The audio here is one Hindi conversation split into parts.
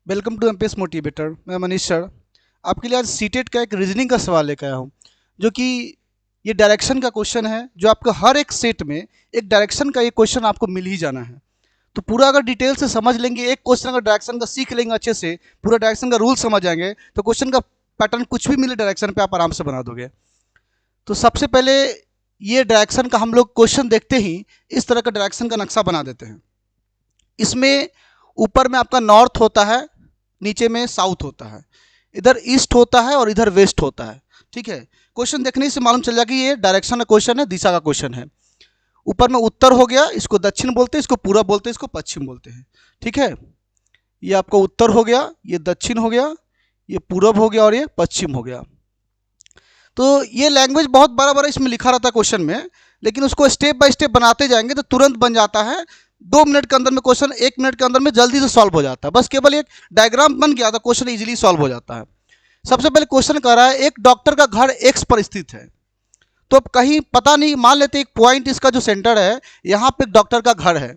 Welcome to MPS motivator. मैं मनीष सर आपके लिए आज सीटेट का एक रीजनिंग का सवाल लेकर आया हूँ, जो कि ये डायरेक्शन का क्वेश्चन है। जो आपका हर एक सेट में एक डायरेक्शन का ये क्वेश्चन आपको मिल ही जाना है। तो पूरा अगर डिटेल से समझ लेंगे, एक क्वेश्चन अगर डायरेक्शन का सीख लेंगे अच्छे से, पूरा डायरेक्शन का रूल समझ जाएंगे, तो क्वेश्चन का पैटर्न कुछ भी मिले डायरेक्शन पे आप आराम से बना दोगे। तो सबसे पहले ये डायरेक्शन का हम लोग क्वेश्चन देखते ही इस तरह का डायरेक्शन का नक्शा बना देते हैं। इसमें ऊपर में आपका नॉर्थ होता है, नीचे में साउथ होता है, इधर ईस्ट होता है और इधर वेस्ट होता है। ठीक है, क्वेश्चन देखने से मालूम चल जाएगा कि ये डायरेक्शन का क्वेश्चन है, दिशा का क्वेश्चन है। ऊपर में उत्तर हो गया, इसको दक्षिण बोलते हैं, इसको पूरब बोलते हैं, इसको पश्चिम बोलते हैं। ठीक है, ये आपका उत्तर हो गया, ये दक्षिण हो गया, ये पूरब हो गया और ये पश्चिम हो गया। तो ये लैंग्वेज बहुत बड़ा बड़ा इसमें लिखा रहता है क्वेश्चन में, लेकिन उसको स्टेप बाय स्टेप बनाते जाएंगे तो तुरंत बन जाता है। 2 मिनट के अंदर में क्वेश्चन, 1 मिनट के अंदर में जल्दी से सॉल्व हो जाता है। बस केवल एक डायग्राम बन गया तो क्वेश्चन इजीली सॉल्व हो जाता है। सबसे पहले क्वेश्चन कह रहा है एक डॉक्टर का घर एक्स पर स्थित है। तो अब कहीं पता नहीं, मान लेते एक पॉइंट इसका जो सेंटर है, यहाँ पे डॉक्टर का घर है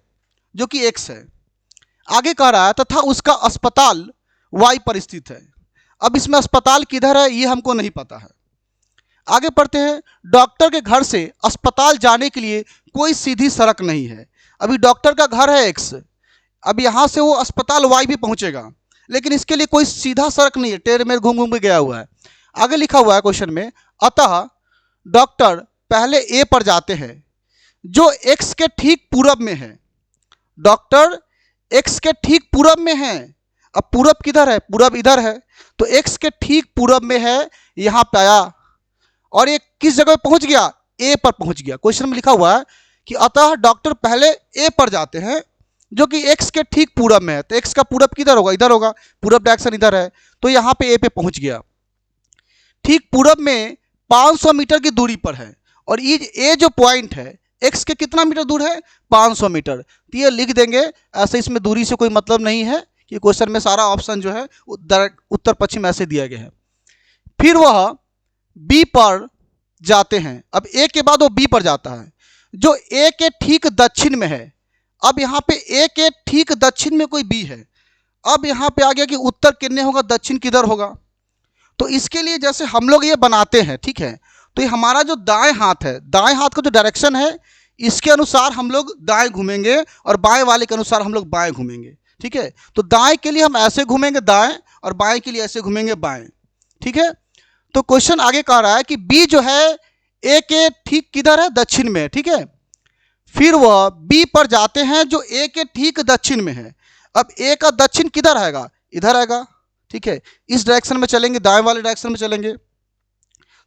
जो कि एक्स है। आगे कह रहा है तथा उसका अस्पताल वाई पर स्थित है। अब इसमें अस्पताल किधर है ये हमको नहीं पता है। आगे पढ़ते हैं, डॉक्टर के घर से अस्पताल जाने के लिए कोई सीधी सड़क नहीं है। अभी डॉक्टर का घर है एक्स, अब यहाँ से वो अस्पताल वाई भी पहुँचेगा, लेकिन इसके लिए कोई सीधा सड़क नहीं है, टेढ़ मेढ़ घूम घूम के गया हुआ है। आगे लिखा हुआ है क्वेश्चन में, अतः डॉक्टर पहले ए पर जाते हैं जो एक्स के ठीक पूरब में है। डॉक्टर एक्स के ठीक पूरब में है। अब पूरब किधर है? पूरब इधर है, तो एक्स के ठीक पूरब में है, यहाँ पे आया और ये किस जगह पहुंच गया? ए पर पहुंच गया। क्वेश्चन में लिखा हुआ है कि अतः डॉक्टर पहले ए पर जाते हैं जो कि एक्स के ठीक पूरब में है। तो एक्स का पूरब किधर होगा? इधर होगा, पूरब डायरेक्शन इधर है, तो यहाँ पे ए पे पहुंच गया। ठीक पूरब में 500 मीटर की दूरी पर है, और ये जो पॉइंट है एक्स के कितना मीटर दूर है? 500 मीटर। तो ये लिख देंगे ऐसे, इसमें दूरी से कोई मतलब नहीं है कि क्वेश्चन में सारा ऑप्शन जो है उत्तर पश्चिम ऐसे दिया गया है। फिर वह बी पर जाते हैं। अब ए के बाद वो बी पर जाता है जो ए के ठीक दक्षिण में है। अब यहाँ पे ए के ठीक दक्षिण में कोई बी है। अब यहाँ पे आ गया कि उत्तर कितने होगा, दक्षिण किधर होगा। तो इसके लिए जैसे हम लोग ये बनाते हैं, ठीक है, तो ये हमारा जो दाएं हाथ है, दाएं हाथ का जो डायरेक्शन है, इसके अनुसार हम लोग दाएं घूमेंगे और बाएं वाले के अनुसार हम लोग बाएं घूमेंगे। ठीक है, तो दाएं के लिए हम ऐसे घूमेंगे दाएं, और बाएं के लिए ऐसे घूमेंगे बाएं। ठीक है, तो क्वेश्चन आगे कह रहा है कि बी जो है ए के ठीक किधर है? दक्षिण में। ठीक है, फिर वह बी पर जाते हैं जो ए के ठीक दक्षिण में है। अब ए का दक्षिण किधर आएगा? इधर आएगा। ठीक है, इस डायरेक्शन में चलेंगे, दाएं वाले डायरेक्शन में चलेंगे,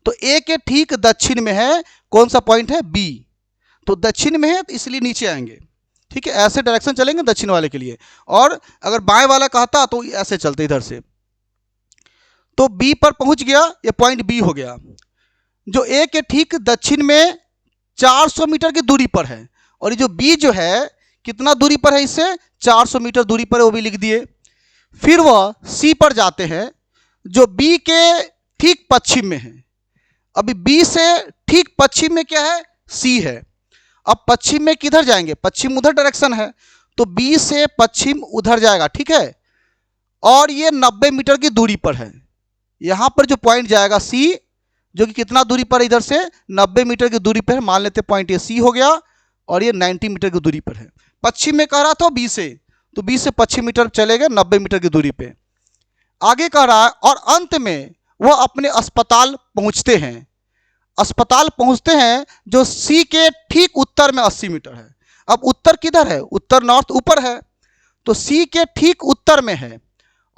तो ए के ठीक दक्षिण में है कौन सा पॉइंट है? बी। तो दक्षिण में है तो इसलिए नीचे आएंगे। ठीक है, ऐसे डायरेक्शन चलेंगे दक्षिण वाले के लिए, और अगर बाएं वाला कहता तो ऐसे चलते इधर से। तो बी पर पहुंच गया, ये पॉइंट बी हो गया जो ए के ठीक दक्षिण में 400 मीटर की दूरी पर है। और ये जो बी जो है कितना दूरी पर है? इससे 400 मीटर दूरी पर है, वो भी लिख दिए। फिर वह सी पर जाते हैं जो बी के ठीक पश्चिम में है। अभी बी से ठीक पश्चिम में क्या है? सी है। अब पश्चिम में किधर जाएंगे? पश्चिम उधर डायरेक्शन है, तो बी से पश्चिम उधर जाएगा। ठीक है, और ये 90 मीटर की दूरी पर है। यहां पर जो पॉइंट जाएगा सी, जो कि कितना दूरी पर है? इधर से 90 मीटर की दूरी पर है। मान लेते पॉइंट ये सी हो गया, और ये 90 मीटर की दूरी पर है। पश्चिम में कह रहा था बी से, तो बी से पश्चिम मीटर चले गए 90 मीटर की दूरी पे। आगे कह रहा है और अंत में वह अपने अस्पताल पहुंचते हैं। अस्पताल पहुंचते हैं जो सी के ठीक उत्तर में 80 मीटर है। अब उत्तर किधर है? उत्तर नॉर्थ ऊपर है, तो सी के ठीक उत्तर में है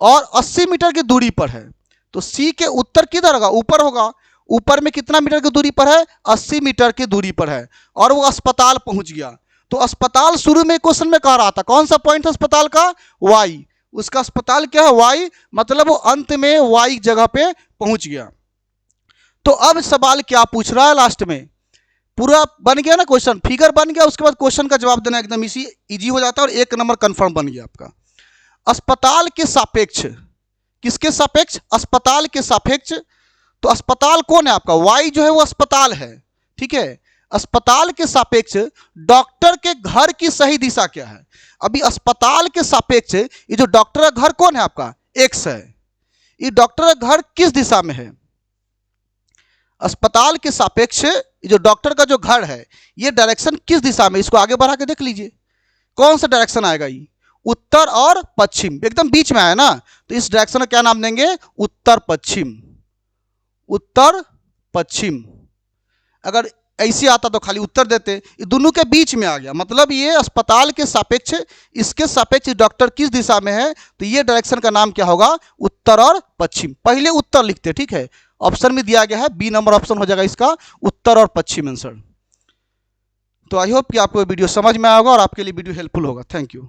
और 80 मीटर की दूरी पर है। तो सी के उत्तर किधर होगा? ऊपर होगा। ऊपर में कितना मीटर की दूरी पर है? 80 मीटर की दूरी पर है, और वो अस्पताल पहुंच गया। तो अस्पताल शुरू में क्वेश्चन में कह रहा था कौन सा पॉइंट था अस्पताल का? वाई। उसका अस्पताल क्या है? वाई, मतलब वो अंत में वाई जगह पे पहुंच गया। तो अब सवाल क्या पूछ रहा है लास्ट में? पूरा बन गया ना क्वेश्चन, फिगर बन गया, उसके बाद क्वेश्चन का जवाब देना एकदम इजी हो जाता है, और 1 नंबर कंफर्म बन गया आपका। अस्पताल के सापेक्ष, किसके सापेक्ष? अस्पताल के सापेक्ष। तो अस्पताल कौन है आपका? वाई जो है वो अस्पताल है। ठीक है, अस्पताल के सापेक्ष डॉक्टर के घर की सही दिशा क्या है? अभी अस्पताल के सापेक्ष ये जो डॉक्टर का घर कौन है आपका, एक्स है। ये डॉक्टर का घर किस दिशा में है, अस्पताल के सापेक्ष जो डॉक्टर का जो घर है ये डायरेक्शन किस दिशा में, इसको आगे बढ़ा के देख लीजिए कौन सा डायरेक्शन आएगा, ये उत्तर और पश्चिम, एकदम बीच में आया ना, तो इस डायरेक्शन का क्या नाम देंगे, उत्तर पश्चिम, उत्तर पश्चिम। अगर ऐसे आता तो खाली उत्तर देते, ये दोनों के बीच में आ गया, मतलब ये अस्पताल के सापेक्ष, इसके सापेक्ष डॉक्टर किस दिशा में है, तो ये डायरेक्शन का नाम क्या होगा, उत्तर और पश्चिम। पहले उत्तर लिखते, ठीक है, ऑप्शन में दिया गया है, बी नंबर ऑप्शन हो जाएगा इसका उत्तर और पश्चिम आंसर। तो आई होप कि आपको वीडियो समझ में आएगा और आपके लिए वीडियो हेल्पफुल होगा। Thank you.